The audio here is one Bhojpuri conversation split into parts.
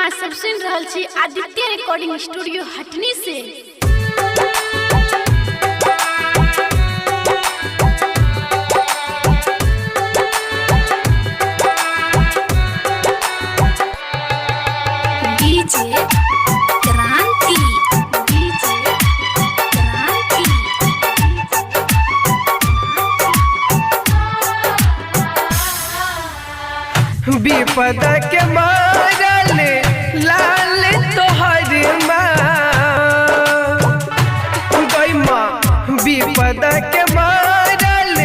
अहाँ सब सुन रहल छी आदित्य रिकॉर्डिंग स्टूडियो हटनी से। डीजे क्रांति, डीजे क्रांति। विपद के मारल लाल तोहर गई माँ, विपद के मारल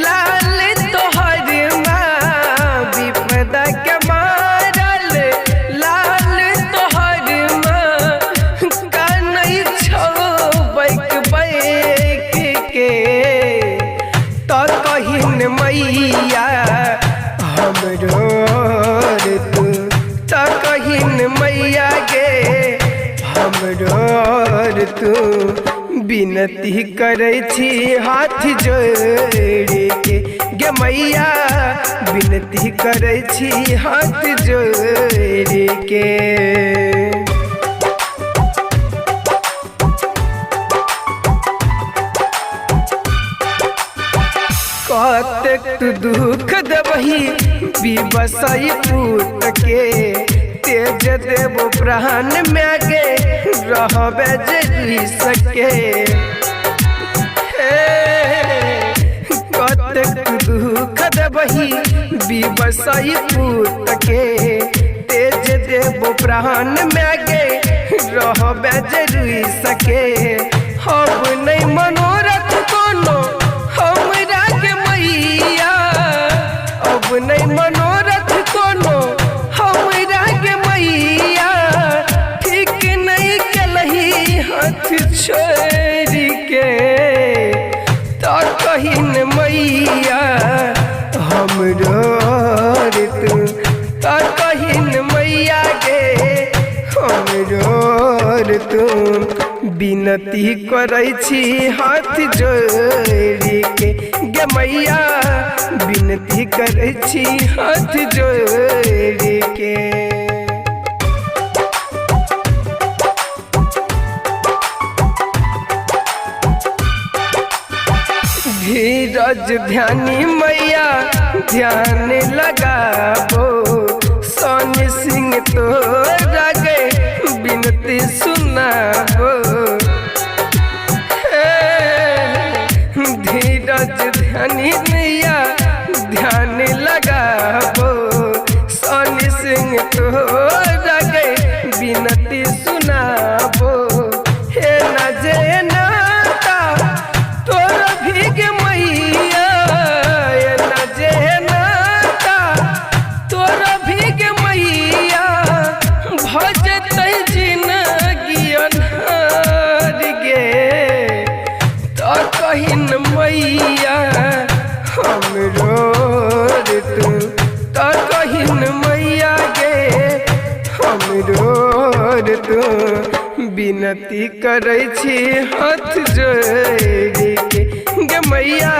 लाल तोहर विपद के मारल लाल तोहर कनई छो बैक बैक के तो कहिन मैया हमरो तू तो कहिन मैया गे हमरो तू विनती करे छी हाथ जोड़ के गे मैया विनती करे छी हाथ जोड़ के। कतेक तू दुख देबही विवसाई पूत के तेज देव प्राण में गे रहबे जरी सके। कतेक तू दुख देबही विवसाई पूत के तेज देव प्राण में गे रहबे जरी सके। हम नहीं मनोरथ कोनो हमरा के मैया, अब नहीं मनोरथ कोनो हमरा के मैया ठीक नहीं केलही हाथ छोड़ के तो कहिन मैया हमरो तू तो कहिन मैया गे हमरो तू विनती करे छी हाथ जोड़ के गे मैया विनती करे छी हाथ जोड़ के। धीरज ध्यानी मैया ध्यान लगाबो सोनी सिंह तो रागे विनती सुनाबो। धीरज ध्यानी मैया ध्यान लगाबो सोनी सिंह तो रागे विनती सुनाबो। हे न जे नाता तोर भीग मैया, हे न जे नाता तोर भीग मैया भजतै जिनगी अन्हार गे तो कहिन मैया हमरो तू तो कहिन मैया गे हमरो तू विनती करे छी हाथ जोड़ के गे मैया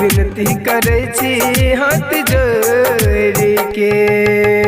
विनती करे छी हाथ जोड़ के।